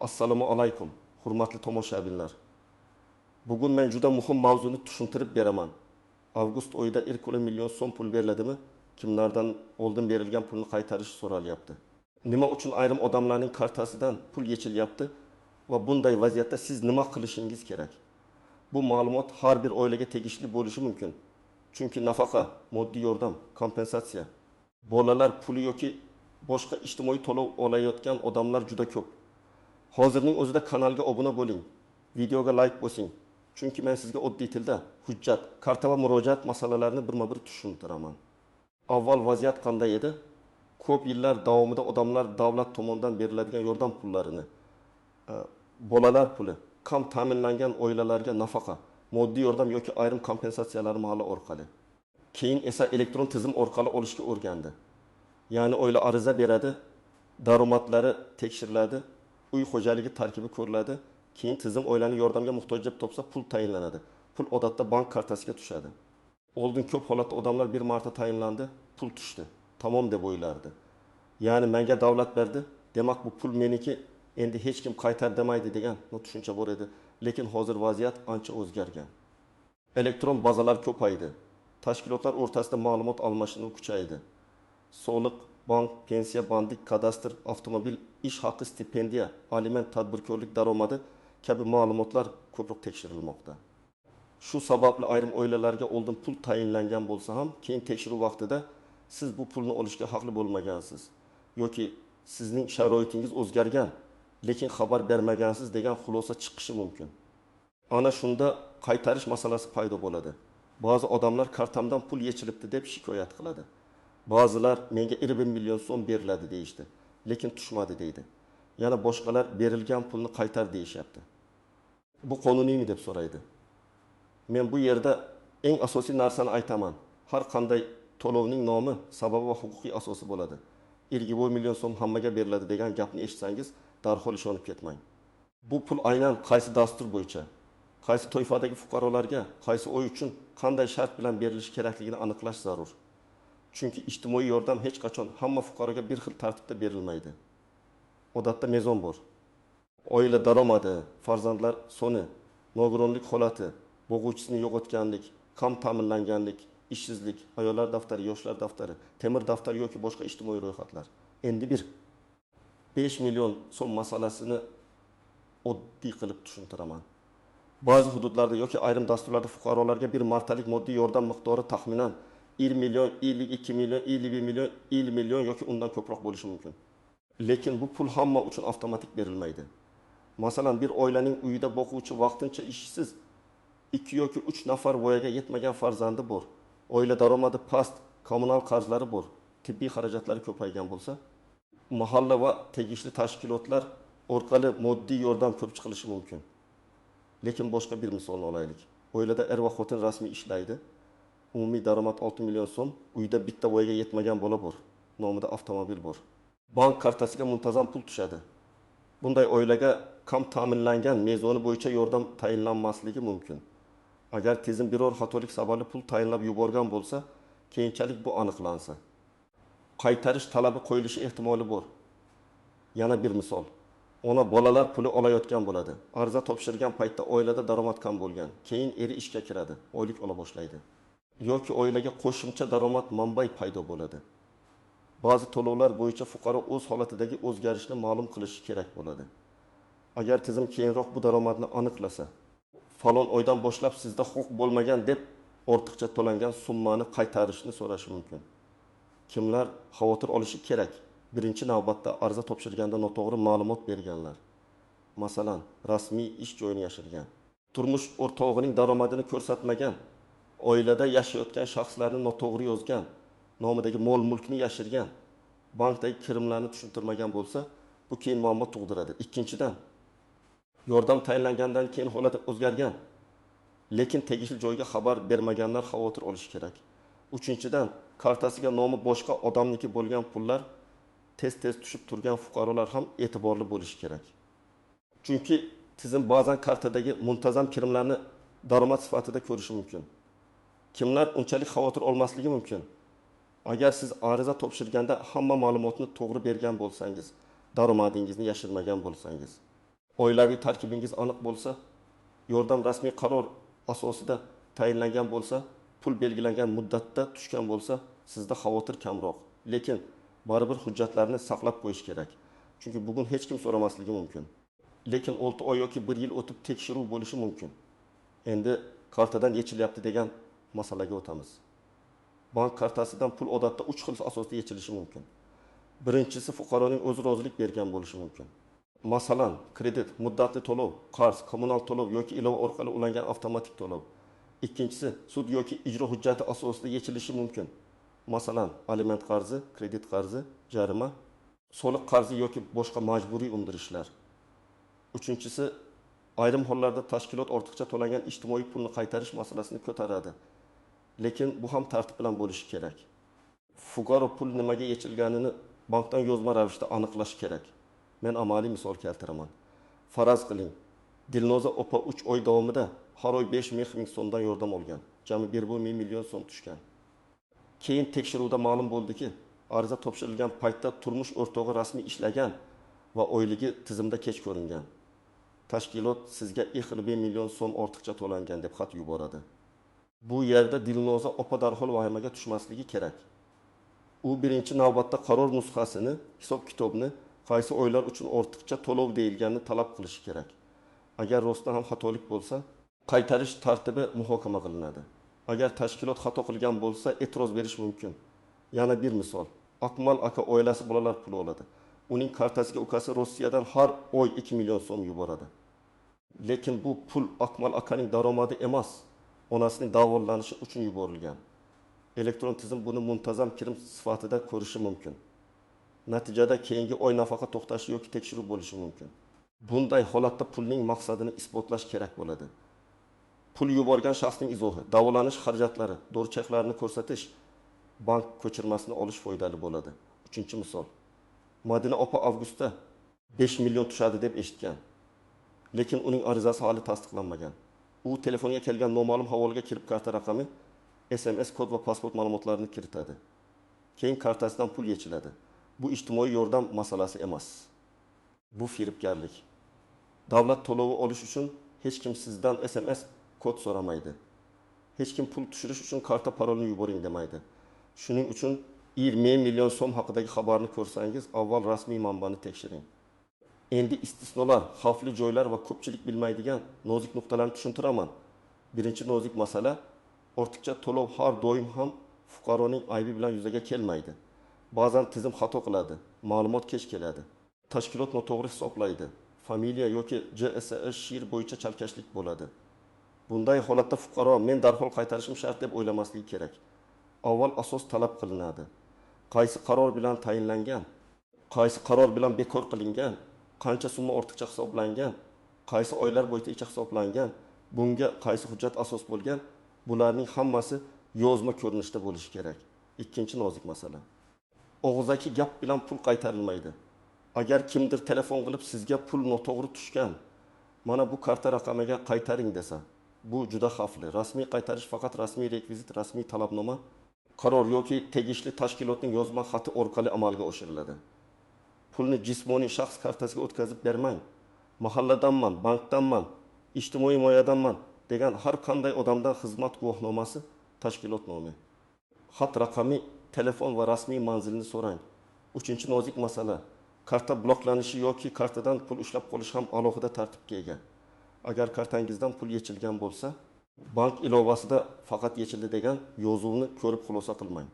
Assalomu alaykum, hurmatli tomoshabinlar. Bugun men juda muhim mavzuni tushuntirib beraman. Avgust oyida ilk million so'm pul beriladimi? Kimlardan oldin berilgan pulni qaytarish so'ralyapti. Nima uchun ayrim odamlarning kartasidan pul yechilyapti va bunday vaziyatda siz nima qilishingiz kerak? Bu ma'lumot har bir oilaga tegishli bo'lishi mumkin. Chunki nafaqa, moddiy yordam, kompensatsiya, bolalar puli yoki boshqa ijtimoiy to'lov olayotgan odamlar juda ko'p. Hozirning o'zida kanalga obuna bo'ling, videoga like bosing. Chunki men sizga oddiy tilda hujjat, karta va murojaat masalalarini birma-bir tushuntiraman. Avval vaziyat qanday edi? Ko'p yillar davomida odamlar davlat tomonidan beriladigan yordam pullarini, bolalar puli, kam ta'minlangan oilalarga nafaqa, moddiy yordam yoki ayrim kompensatsiyalar mali orqali, keyin esa elektron tizim orqali olishga o'rgandi. Ya'ni oila ariza beradi, daromadlari tekshiriladi, uy xo'jaligi tarkibi ko'riladi, keyin tizim oilani yordamga muhtoj deb topsa pul tayinlanadi. Pul odatda bank kartasiga tushadi. Oldin ko'p holatda odamlar bir marta tayinlandi, pul tushdi. Tamom deb o'ylardi. Ya'ni menga davlat berdi, demak bu pul meniki, endi hech kim qaytar demaydi degan tushuncha bor edi. Lekin hozir vaziyat ancha o'zgargan. Elektron bazalar ko'paydi. Tashkilotlar o'rtasida ma'lumot almashinuv kuchaydi. Soliq, bank, pensiya, bandlik, kadastr, avtomobil, ish haqi, stipendiya, aliment, tadbirkorlik daromadi kabi ma'lumotlar ko'proq tekshirilmoqda. Shu sababli ayrim oilalarga oldin pul tayinlangan bo'lsa ham, keyin tekshiruv vaqtida siz bu pulni olishga haqli bo'lmagansiz yoki sizning sharoitingiz o'zgargan, lekin xabar bermagansiz degan xulosa chiqishi mumkin. Ana shunda qaytarish masalasi paydo bo'ladi. Ba'zi odamlar kartamdan pul yechilibdi deb shikoyat qiladi. Ba'zilar menga 20 million so'm beriladi deyishdi, lekin tushmadi deydi. Yana boshqalar berilgan pulni qaytar deyishyapti. Bu qonuniymi deb so'raydi. Men bu yerda eng asosiy narsani aytaman. Har qanday to'lovning nomi, sababi va huquqiy asosi bo'ladi. 20 million so'm hammaga beriladi degan gapni eshitsangiz, darhol ishonib ketmang. Bu pul aynan qaysi dastur bo'yicha, qaysi toifadagi fuqarolarga, qaysi oy uchun qanday shart bilan berilishi kerakligini aniqlash zarur. Chunki ijtimoiy yordam hech qachon hamma fuqaroga bir xil tartibda berilmaydi. Odatda mezon bor. Oila daromadi, farzandlar soni, nogironlik holati, bo'g'uvchisini yo'qotganlik, kam ta'minlanganlik, ishsizlik, ayollar daftari, yoshlar daftari, temir daftar yoki boshqa ijtimoiy ro'yxatlar. Endi 5 million so'm masalasini oddiy qilib tushuntiraman. Ba'zi hududlarda yoki ayrim dasturlarda fuqarolarga bir martalik moddiy yordam miqdori taxminan 20 million, 52 million, 51 million, 50 million yoki undan ko'proq bo'lishi mumkin. Lekin bu pul hamma uchun avtomatik berilmaydi. Masalan, bir oilaning uyida boquvchi vaqtincha ishsiz 2 yoki 3 nafar voyaga yetmagan farzandi bor. Oila daromadi past, kommunal qarzlari bor, tibbiy xarajatlari ko'paygan bo'lsa, mahalla va tegishli tashkilotlar orqali moddiy yordam ko'rib chiqilishi mumkin. Lekin boshqa bir misolni olaylik. Oilada er va xotin rasmiy ishlaydi. Umumiy daromad 6 million so'm, uyda bitta voyaga yetmagan bola bor, nomida avtomobil bor. Bank kartasiga muntazam pul tushadi. Bunday oilaga kam ta'minlangan mezoni bo'yicha yordam tayinlanmasligi mumkin. Agar tizim biror xatolik sababli pul tayinlab yuborgan bo'lsa, keyinchalik bu aniqlansa, qaytarish talabi qo'yilishi ehtimoli bor. Yana bir misol. Ona bolalar puli olayotgan bo'ladi. Ariza topshirgan paytda oilada daromad kam bo'lgan. Keyin eri ishga kiradi, oylik ola boshlaydi. Yoki oilaga qo'shimcha daromad manbai paydo bo'ladi. Ba'zi to'lovlar bo'yicha fuqaro o'z holatidagi o'zgarishni ma'lum qilishi kerak bo'ladi. Agar tizim keyinroq bu daromadni aniqlasa, falon oydan boshlab sizda huquq bo'lmagan deb ortiqcha to'langan summani qaytarishni so'rashi mumkin. Kimlar xavotir olishi kerak? Birinchi navbatda ariza topshirganda noto'g'ri ma'lumot berganlar. Masalan, rasmiy ish joyini yashirgan, turmush o'rtog'ining daromadini ko'rsatmagan, oilada yashayotgan shaxslarni noto'g'ri yozgan, nomidagi mol-mulkni yashirgan, bankdagi kirimlarni tushuntirmagan bo'lsa, bu keyin muammo tug'diradi. Ikkinchidan, yordam tayinlangandan keyin holat o'zgargan, lekin tegishli joyga xabar bermaganlar xavotir olishi kerak. Uchinchidan, kartasiga nomi boshqa odamniki bo'lgan pullar tez-tez tushib turgan fuqarolar ham e'tiborli bo'lishi kerak. Chunki tizim ba'zan kartadagi muntazam kirimlarni daromad sifatida ko'rishi mumkin. Kimlar unchalik xavotir olmasligi mumkin? Agar siz ariza topshirganda hamma ma'lumotni to'g'ri bergan bo'lsangiz, daromadingizni yashirmagan bo'lsangiz, oilaviy tarkibingiz aniq bo'lsa, yordam rasmiy qaror asosida tayinlangan bo'lsa, pul belgilangan muddatda tushgan bo'lsa, sizda xavotir kamroq. Lekin baribir hujjatlarni saqlab qo'yish kerak. Chunki bugun hech kim so'ramasligi mumkin. Lekin 6 oy yoki 1 yil o'tib tekshiruv bo'lishi mumkin. Endi kartadan yechilyapti degan masalaga o'tamiz. Bank kartasidan pul odatda 3 xil asosda yechilishi mumkin. Birinchisi fuqaroning o'zi rozilik bergan bo'lishi mumkin. Masalan, kredit, muddatli to'lov, qarz, kommunal to'lov yoki ilova orqali ulangan avtomatik to'lov. Ikkinchisi sud yoki ijro hujjati asosida yechilishi mumkin. Masalan, aliment qarzi, kredit qarzi, jarima, soliq qarzi yoki boshqa majburiy undirishlar. Uchinchisi, ayrim hollarda tashkilot ortiqcha to'langan ijtimoiy pulni qaytarish masalasini ko'taradi. Lekin bu ham tartib bilan bo'lishi kerak. Fuqaro pul nimaga yechilganini bankdan yozma ravishda aniqlash kerak. Men amaliy misol keltiraman. Faraz qiling, Dilnoza opa 3 oy davomida har oy 5 ming so'mdan yordam olgan. Jami 1,5 million so'm tushgan. Keyin tekshiruvda ma'lum bo'ldiki, ariza topshirilgan paytda turmush o'rtog'i rasmiy ishlagan va oyligi tizimda kech ko'ringan. Tashkilot sizga 1,5 million so'm ortiqcha to'langan deb xat yuboradi. Bu yerda Dilnoza opa darhol vahimaga tushmasligi kerak. U birinchi navbatda qaror nusxasini, hisob-kitobni, qaysi oylar uchun ortiqcha to'lov deyilganini talab qilishi kerak. Agar rostdan ham xatolik bo'lsa, qaytarish tartibi muhokama qilinadi. Agar tashkilot xato qilgan bo'lsa, e'tiroz berish mumkin. Yana bir misol. Akmal aka oilasi bolalar puli oladi. Uning kartasiga ukasi Rossiyadan har oy 2 million so'm yuboradi. Lekin bu pul Akmal akaning daromadi emas, onasining davolanishi uchun yuborilgan. Elektron tizim buni muntazam kirim sifatida ko'rishi mumkin. Natijada keyingi oy nafaqa to'xtashi yoki tekshiruv bo'lishi mumkin. Bunday holatda pulning maqsadini isbotlash kerak bo'ladi. Pul yuborgan shaxsning izohi, davolanish xarajatlari, dori cheklarni ko'rsatish, bank ko'chirmasini olish foydali bo'ladi. 3-misol. Madina opa avgustda 5 million tushadi deb eshitgan. Lekin uning arizasi hali tasdiqlanmagan. U telefonga kelgan noma'lum havolaga kirib karta raqami, SMS kod va pasport ma'lumotlarini kiritadi. Keyin kartasidan pul yechiladi. Bu ijtimoiy yordam masalasi emas. Bu firibgarlik. Davlat to'lovi olish uchun hech kim sizdan SMS kod so'ramaydi. Hech kim pul tushirish uchun karta parolini yuboring demaydi. Shuning uchun 20 million so'm haqidagi xabarni ko'rsangiz, avval rasmiy manbani tekshiring. Endi istisnolar, xavfli joylar va ko'pchilik bilmaydigan nozik nuqtalarni tushuntiraman. Birinchi nozik masala, ortiqcha to'lov har doim ham fuqaroning aybi bilan yuzaga kelmaydi. Ba'zan tizim xato qiladi, ma'lumot kech keladi. Tashkilot noto'g'ri hisoblaydi. Familiya yoki JSS she'r bo'yicha chalkashlik bo'ladi. Bunday holatda fuqaro men darhol qaytarishim shart deb o'ylamasligi kerak. Avval asos talab qilinadi. Qaysi qaror bilan tayinlangan, qaysi qaror bilan bekor qilingan, qancha summa ortiqcha hisoblangan, qaysi oylar bo'yicha hisoblangan, bunga qaysi hujjat asos bo'lgan, bularning hammasi yozma ko'rinishda bo'lishi kerak. Ikkinchi nozik masala. Og'zaki gap bilan pul qaytarilmaydi. Agar kimdir telefon qilib sizga pul noto'g'ri tushgan, mana bu karta raqamiga qaytaring desa, bu juda xavfli. Rasmiy qaytarish faqat rasmiy rekvizit, rasmiy talabnoma, qaror yoki tegishli tashkilotning yozma xati orqali amalga oshiriladi. Pulni jismoniy shaxs kartasiga o'tkazib bermang. Mahalladanman, bankdanman, ijtimoiy himoyadanman degan har qanday odamdan xizmat guvohnomasi, tashkilot nomi, xat raqami, telefon va rasmiy manzilni so'rang. 3-nozik masala. Karta bloklanishi yoki kartadan pul ushlab qolish ham alohida tartibga ega. Agar kartangizdan pul yechilgan bo'lsa, bank ilovasida faqat yechildi degan yozuvni ko'rib xulosa qilmang.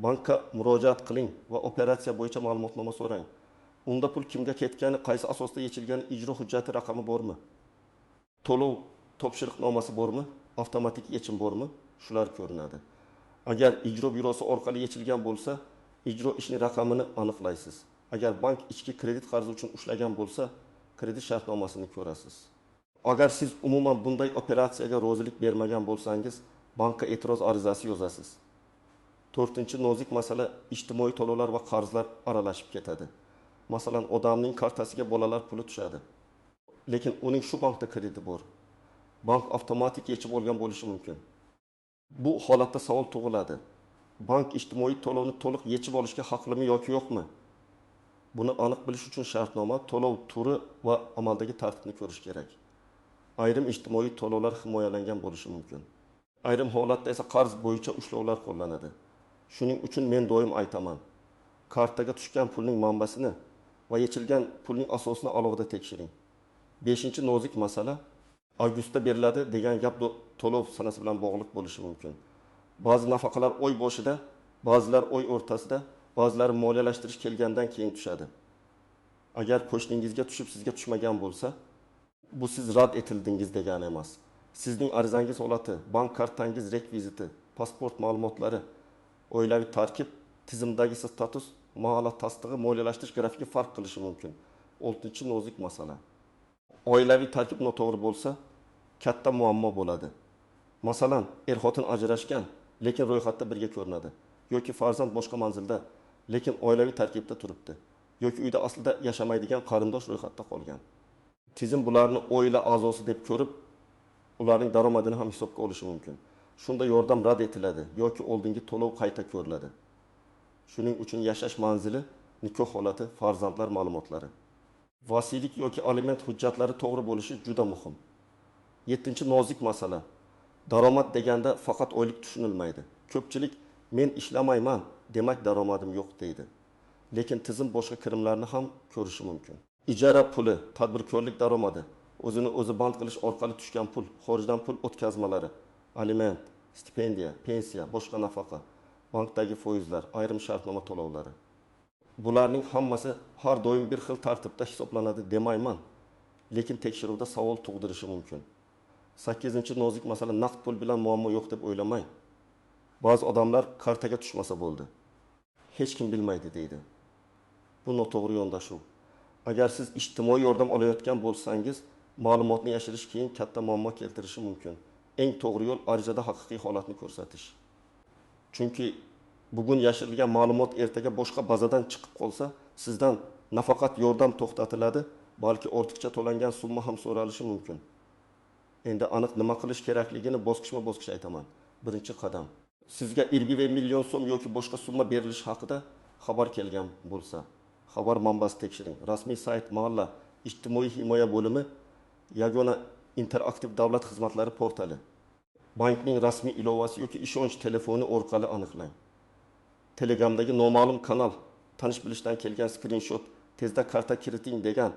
Bankka murojaat qiling va operatsiya bo'yicha ma'lumotnoma so'rang. Unda pul kimga ketgani, qaysi asosda yechilgani, ijro hujjati raqami bormi? To'lov topshiriqnomasi bormi? Avtomatik yechim bormi? Shular ko'rinadi. Agar ijro byurosi orqali yechilgan bo'lsa, ijro ishning raqamini aniqlaysiz. Agar bank ichki kredit qarzi uchun ushlagan bo'lsa, kredit shartnomasini ko'rasiz. Agar siz umuman bunday operatsiyaga rozilik bermagan bo'lsangiz, bankka e'tiroz arizasi yozasiz. 4-nozik masala, ijtimoiy to'lovlar va qarzlar aralashib ketadi. Masalan, odamning kartasiga bolalar puli tushadi. Lekin uning shu bankda krediti bor. Bank avtomatik yechib olgan bo'lishi mumkin. Bu holatda savol tug'iladi. Bank ijtimoiy to'lovni to'liq yechib olishga haqlimi yoki yo'qmi? Buni aniq bilish uchun shartnoma, to'lov turi va amaldagi tartibni ko'rish kerak. Ayrim ijtimoiy to'lovlar himoyalangan bo'lishi mumkin. Ayrim holatda esa qarz bo'yicha ushlovlar qo'llanadi. Shuning uchun men doim aytaman, kartaga tushgan pulning manbasini va yechilgan pulning asosini alohida tekshiring. 5-nozik masala avgustda beriladi degan gap to'lov sanasi bilan bog'liq bo'lishi mumkin. Ba'zi nafaqalar oy boshida, ba'zilar oy o'rtasida, ba'zilari moliyalashtirish kelgandan keyin tushadi. Agar qo'shningizga tushib sizga tushmagan bo'lsa, bu siz rad etildingiz degani emas. Sizning arizangiz holati, bank kartangiz rekviziti, pasport ma'lumotlari, oilaviy tarkib, tizimdagi status, mahalat tasdig'i, moliyalashtirish grafiki farq qilishi mumkin. 6-nozik masala. Oilaviy tarkib noto'g'ri bo'lsa, katta muammo bo'ladi. Masalan, er-xotin ajrashgan, lekin ro'yxatda birga ko'rinadi. Yoki farzand boshqa manzilda, lekin oilaviy tarkibda turibdi. Yoki uyda aslida yashamaydigan qarindosh ro'yxatda qolgan. Tizim bularni oila a'zosi deb ko'rib, ularning daromadini ham hisobga olishi mumkin. Shunda yordam rad etiladi yoki oldingi to'lov qayta ko'riladi. Shuning uchun yashash manzili, nikoh holati, farzandlar ma'lumotlari, vasiylik yoki aliment hujjatlari to'g'ri bo'lishi juda muhim. 7-nozik masala. Daromad deganda faqat oylik tushunilmaydi. Ko'pchilik men ishlamayman, demak daromadim yo'q deydi. Lekin tizim boshqa kirimlarni ham ko'rishi mumkin. Ijara puli, tadbirkorlik daromadi, o'zini o'zi band qilish orqali tushgan pul, xorijdan pul o'tkazmalari, aliment, stipendiya, pensiya, boshqa nafaqa, bankdagi foizlar, ayrim shartnoma to'lovlari. Bularning hammasi har doim bir xil tartibda hisoblanadi demayman, lekin tekshiruvda savol tug'dirishi mumkin. 8-nozik masala, naqd pul bilan muammo yo'q deb o'ylamang. Ba'zi odamlar kartaga tushmasa bo'ldi, hech kim bilmaydi deydi. Bu noto'g'ri yondashuv. Agar siz ijtimoiy yordam olayotgan bo'lsangiz, ma'lumotni yashirish keyin katta muammo keltirishi mumkin. Eng to'g'ri yo'l arizada haqiqiy holatni ko'rsatish. Chunki bugun yashirilgan ma'lumot ertaga boshqa bazadan chiqib qolsa, sizdan nafaqat yordam to'xtatiladi, balki ortiqcha to'langan summa ham so'ralishi mumkin. Endi aniq nima qilish kerakligini bosqichma-bosqich aytaman. Birinchi qadam. Sizga 20 million so'm yoki boshqa summa berilishi haqida xabar kelgan bo'lsa, xabar manbasini tekshiring. Rasmiy sayt, mahalla, ijtimoiy himoya bo'limi, yagona interaktiv davlat xizmatlari portali, bankning rasmiy ilovasi yoki ishonch telefoni orqali aniqlang. Telegramdagi noma'lum kanal, tanish bilishdan kelgan skrinshot, tezda karta kiriting degan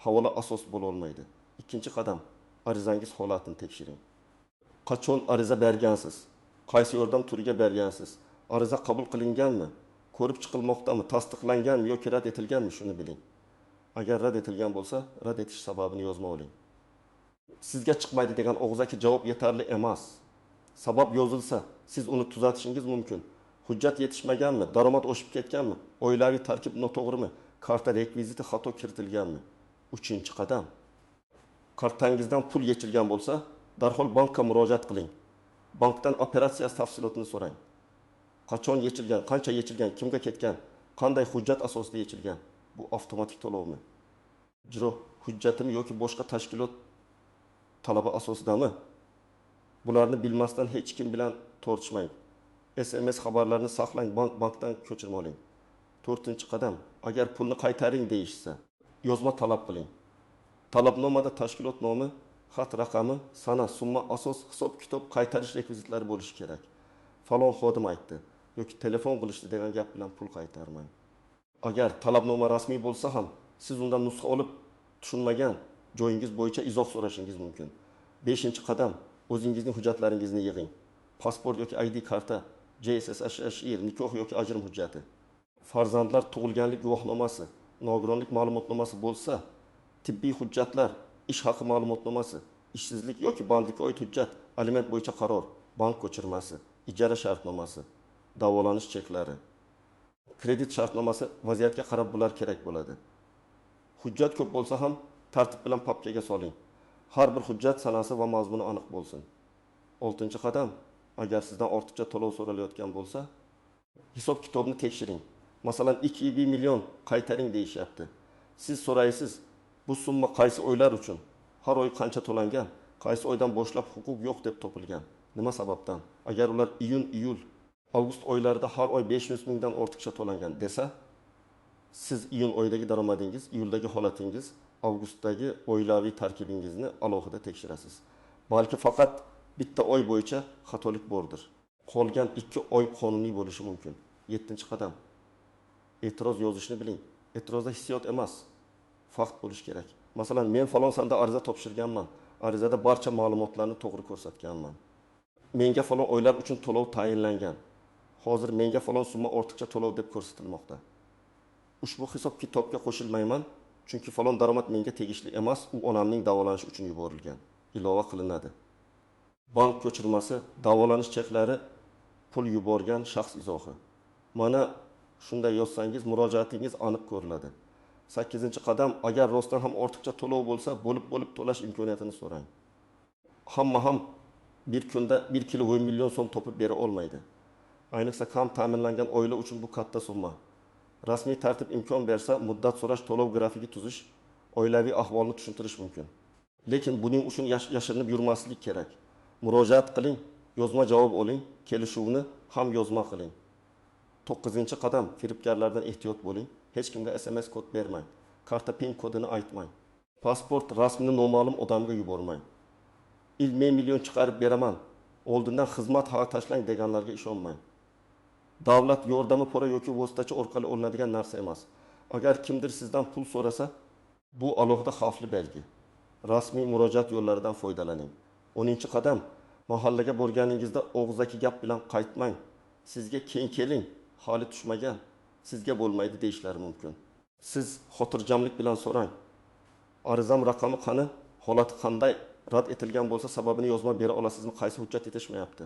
havola asos bo'la olmaydi. Ikkinchi qadam, arizangiz holatini tekshiring. Qachon ariza bergansiz? Qaysi yordam turiga bergansiz? Ariza qabul qilinganmi? Ko'rib chiqilmoqdami? Tasdiqlanganmi yoki rad etilganmi? Shuni biling. Agar rad etilgan bo'lsa, rad etish sababini yozma oling. Sizga chiqmaydi degan og'zaki javob yetarli emas. Sabab yozilsa, siz uni tuzatishingiz mumkin. Hujjat yetishmaganmi? Daromad oshib ketganmi? Oilaviy tarkib noto'g'rimi? Karta rekviziti xato kiritilganmi? 3-qadam. Kartangizdan pul yechilgan bo'lsa, darhol bankka murojaat qiling. Bankdan operatsiya tafsilotini so'rang. Qachon yechilgan, qancha yechilgan, kimga ketgan, qanday hujjat asosida yechilgan? Bu avtomatik to'lovmi? Ijro hujjatimi yoki boshqa tashkilot talabi asosidami? Bularni bilmasdan hech kim bilan tortishmang. SMS xabarlarini saqlang, bankdan ko'chirma oling. 4-qadam. Agar pulni qaytaring deyishsa, yozma talab qiling. Talabnomada tashkilot nomi, xat raqami, sana, summa, asos, hisob-kitob, qaytarish rekvizitlari bo'lishi kerak. Falon xodim aytdi yoki telefon qilishdi degan gap bilan pul qaytarmang. Agar talabnoma rasmiy bo'lsa ham, siz undan nusxa olib tushunmagan joyingiz bo'yicha izoh so'rashingiz mumkin. 5-qadam, o'zingizning hujjatlaringizni yig'ing. Pasport yoki ID karta, JSSHI, nikoh yoki ajrim hujjati, farzandlar tug'ilganlik guvohnomasi, nogironlik ma'lumotnomasi bo'lsa, tibbiy hujjatlar, ish haqi ma'lumotnomasi, ishsizlik yoki bandlikka oid hujjat, aliment bo'yicha qaror, bank ko'chirmasi, ijara shartnomasi, davolanish cheklari, kredit shartnomasi, vaziyatga qarab bular kerak bo'ladi. Hujjat ko'p bo'lsa ham tartib bilan papkaga soling. Har bir hujjat sanasi va mazmuni aniq bo'lsin. 6-qadam, agar sizdan ortiqcha to'lov so'ralayotgan bo'lsa, hisob-kitobni tekshiring. Masalan, 2 million qaytaring deyishyapti. Siz so'raysiz, bu summa qaysi oylar uchun? Har oy qancha to'langan? Qaysi oydan boshlab huquq yo'q deb topilgan? Nima sababdan? Agar ular iyun, iyul, avgust oylarida har oy 500 mingdan ortiqcha to'langan desa, Siz iyun oyidagi daromadingiz, iyuldagi holatingiz, avgustdagi oilaviy tarkibingizni alohida tekshirasiz. Balki faqat bitta oy bo'yicha xatolik bordir. Qolgan 2 oy qonuniy bo'lishi mumkin. 7-qadam. E'tiroz yozishni biling. E'tirozda hissiyot emas, fakt bo'lish kerak. Masalan, men falon sanda ariza topshirganman. Arizada barcha ma'lumotlarni to'g'ri ko'rsatganman. Menga falon oylar uchun to'lov tayinlangan. Hozir menga falon summa ortiqcha to'lov deb ko'rsatilmoqda. Ushbu hisob kitobga qo'shilmayman, chunki falon daromad menga tegishli emas, u onamning davolanishi uchun yuborilgan. Ilova qilinadi. Bank ko'chirmasi, davolanish cheklari, pul yuborgan shaxs izohi. Mana shunday yozsangiz murojaatingiz aniq ko'riladi. 8-qadam, agar rostdan ham ortiqcha to'lov bo'lsa, bo'lib to'lash imkoniyatini so'rang. Hamma ham bir kunda 1,5 million so'm topib bera olmaydi. Ayniqsa kam ta'minlangan oila uchun bu katta summa. Rasmiy tartib imkon bersa, muddat so'rash, to'lov grafiki tuzish, oilaviy ahvolni tushuntirish mumkin. Lekin buning uchun yashirinib yurmaslik kerak. Murojaat qiling, yozma javob oling, kelishuvni ham yozma qiling. 9-qadam, firibgarlardan ehtiyot bo'ling. Hech kimga SMS kod bermang. Karta PIN kodini aytmang. Pasport rasmini noma'lum odamga yubormang. Men million chiqarib beraman, oldindan xizmat haqi tashlang deganlarga ishonmang. Davlat yordami pora yoki vositachi orqali olinadigan narsa emas. Agar kimdir sizdan pul so'rasa, bu alohida xavfli belgi. Rasmiy murojaat yo'llaridan foydalaning. 10-qadam, mahallaga borganingizda og'zaki gap bilan qaytmang. Sizga keyin keling, holi tushmagan, sizga bo'lmaydi deyishlari mumkin. Siz xotirjamlik bilan so'rang. Arizam raqami qani? Holati qanday? Rad etilgan bo'lsa, sababini yozma bera olasizmi? Qaysi hujjat yetishmayapti?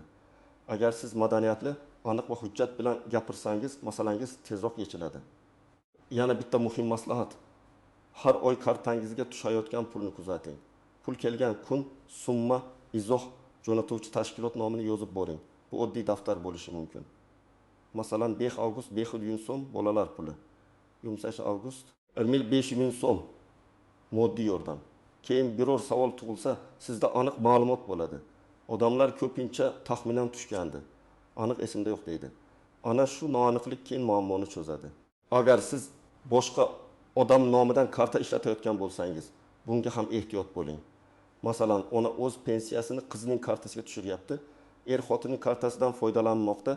Agar siz madaniyatli, aniq va hujjat bilan gapirsangiz, masalangiz tezroq yechiladi. Yana bitta muhim maslahat. Har oy kartangizga tushayotgan pulni kuzating. Pul kelgan kun, summa, izoh, jo'natuvchi tashkilot nomini yozib boring. Bu oddiy daftar bo'lishi mumkin. Masalan, 5 avgust 500 so'm bolalar puli. 20 avgust 1500 so'm moddiy yordam. Keyin biror savol tug'ilsa, sizda aniq ma'lumot bo'ladi. Odamlar ko'pincha taxminan tushgandi. Aniq esimda yo'q deydi. Ana shu noaniqlik keyin muammoni cho'zadi. Agar siz boshqa odam nomidan karta ishlatayotgan bo'lsangiz, bunga ham ehtiyot bo'ling. Masalan, ona o'z pensiyasini qizining kartasiga tushiryapti, xotinning kartasidan foydalanmoqda,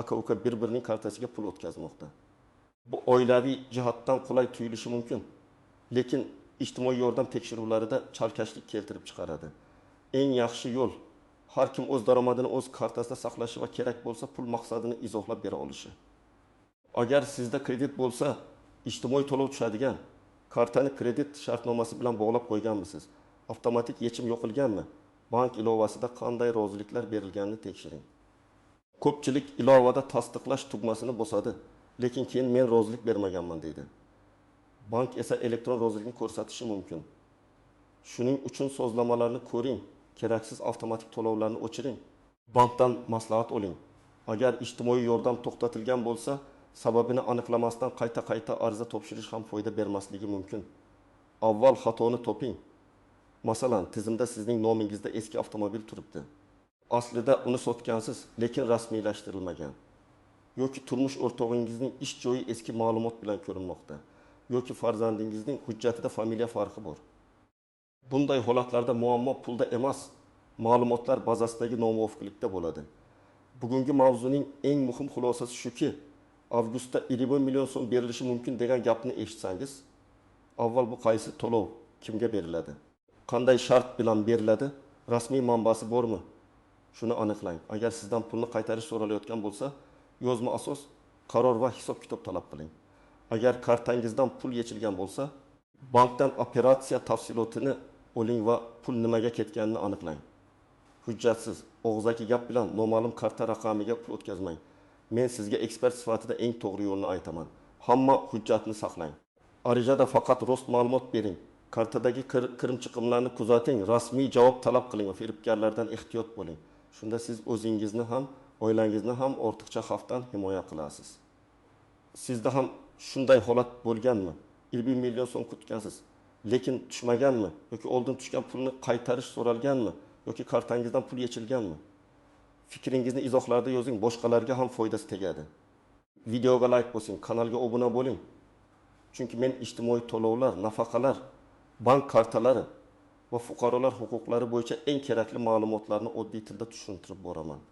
aka-uka bir-birining kartasiga pul o'tkazmoqda. Bu oilaviy jihatdan qulay tuyulishi mumkin, lekin ijtimoiy yordam tekshiruvlarida chalkashlik keltirib chiqaradi. Eng yaxshi yo'l har kim o'z daromadini o'z kartasida saqlashi va kerak bo'lsa pul maqsadini izohlab bera olishi. Agar sizda kredit bo'lsa, ijtimoiy to'lov tushadigan, kartani kredit shartnomasi bilan bog'lab qo'yganmisiz? Avtomatik yechim yo'qilganmi? Bank ilovasida qanday roziliklar berilganini tekshiring. Ko'pchilik ilovada tasdiqlash tugmasini bosadi, lekin keyin men rozilik bermaganman deydi. Bank esa elektron rozilikni ko'rsatishi mumkin. Shuning uchun sozlamalarni ko'ring, keraksiz avtomatik to'lovlarni o'chiring. Bankdan maslahat oling. Agar ijtimoiy yordam to'xtatilgan bo'lsa, sababini aniqlamasdan qayta ariza topshirish ham foyda bermasligi mumkin. Avval xatoni toping. Masalan, tizimda sizning nomingizda eski avtomobil turibdi. Aslida uni sotgansiz, lekin rasmiylashtirilmagan. Yoki turmush o'rtog'ingizning ish joyi eski ma'lumot bilan ko'rinmoqda. Yoki farzandingizning hujjatida familiya farqi bor. Bunday holatlarda muammo pulda emas, ma'lumotlar bazasidagi nomuvofiqlikda bo'ladi. Bugungi mavzuning eng muhim xulosasi shuki, avgustda 20 million so'm berilishi mumkin degan gapni eshitsangiz, avval bu qaysi to'lov, kimga beriladi? Qanday shart bilan beriladi? Rasmiy manbasi bormi? Shuni aniqlang. Agar sizdan pulni qaytarish so'ralayotgan bo'lsa, yozma asos, qaror va hisob-kitob talab qiling. Agar kartangizdan pul yechilgan bo'lsa, bankdan operatsiya tafsilotini oling va pul nimaga ketganini aniqlang. Hujjatsiz, og'zaki gap bilan noma'lum karta raqamiga pul o'tkazmang. Men sizga ekspert sifatida eng to'g'ri yo'lni aytaman. Hamma hujjatni saqlang. Arizada faqat rost ma'lumot bering. Kartadagi kirim-chiqimlarni kuzating, rasmiy javob talab qiling va firibgarlardan ehtiyot bo'ling. Shunda siz o'zingizni ham, oilangizni ham ortiqcha xavfdan himoya qilasiz. Sizda ham shunday holat bo'lganmi? 20 million so'm kutgansiz, lekin tushmaganmi? Yoki oldin tushgan pulni qaytarish so'ralganmi? Yoki kartangizdan pul yechilganmi? Fikringizni izohlarda yozing, boshqalarga ham foydasi tegadi. Videoga like bosing, kanalga obuna bo'ling. Chunki men ijtimoiy to'lovlar, nafaqalar, bank kartalari va fuqarolar huquqlari bo'yicha eng kerakli ma'lumotlarni oddiy tilda tushuntirib boraman.